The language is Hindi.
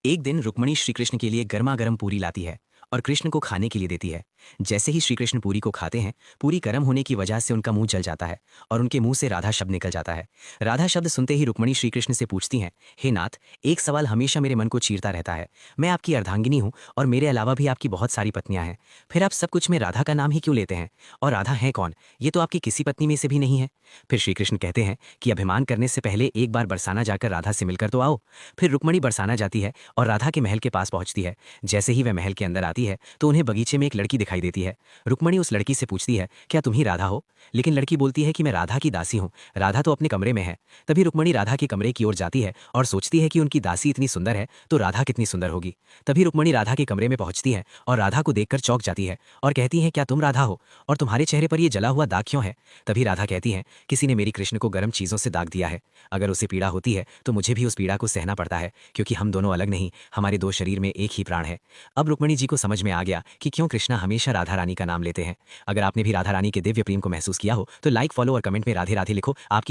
एक दिन रुक्मणी श्री कृष्ण के लिए गर्मा-गर्म पूरी लाती है और कृष्ण को खाने के लिए देती है। जैसे ही श्री कृष्ण पूरी को खाते हैं, पूरी गर्म होने की वजह से उनका मुंह जल जाता है और उनके मुंह से राधा शब्द निकल जाता है। राधा शब्द सुनते ही रुक्मणी श्री कृष्ण से पूछती हैं, हे नाथ, एक सवाल हमेशा मेरे मन को चीरता रहता है। मैं आपकी अर्धांगिनी हूँ और मेरे अलावा भी आपकी बहुत सारी पत्नियां हैं, फिर आप सब कुछ में राधा का नाम ही क्यों लेते हैं? और राधा है कौन? ये तो आपकी किसी पत्नी में से भी नहीं है। फिर श्री कृष्ण कहते हैं कि अभिमान करने से पहले एक बार बरसाना जाकर राधा से मिलकर तो आओ। फिर रुक्मणी बरसाना जाती है और राधा के महल के पास पहुंचती है। जैसे ही वह महल के अंदर आती है तो उन्हें बगीचे में एक लड़की दिखाई देती है। रुक्मणी उस लड़की से पूछती है, क्या तुम ही राधा हो? लेकिन लड़की बोलती है कि मैं राधा की दासी हूँ, राधा तो अपने कमरे में है। तभी रुक्मणी राधा के कमरे की ओर जाती है और सोचती है कि उनकी दासी इतनी सुंदर है तो राधा कितनी सुंदर होगी। तभी रुक्मणी राधा के कमरे में पहुंचती है और राधा को देखकर चौंक जाती है और कहती है, क्या तुम राधा हो? और तुम्हारे चेहरे पर ये जला हुआ दाग क्यों है? तभी राधा कहती है, किसी ने मेरी कृष्ण को गर्म चीजों से दाग दिया है। अगर उसे पीड़ा होती है तो मुझे भी उस पीड़ा को सहना पड़ता है, क्योंकि हम दोनों अलग नहीं, हमारे दो शरीर में एक ही प्राण है। अब रुक्मणी जी को समझ में आ गया कि क्यों कृष्णा हमेशा राधा रानी का नाम लेते हैं। अगर आपने भी राधा रानी के दिव्य प्रेम को महसूस किया हो तो लाइक, फॉलो और कमेंट में राधे राधे लिखो। आपकी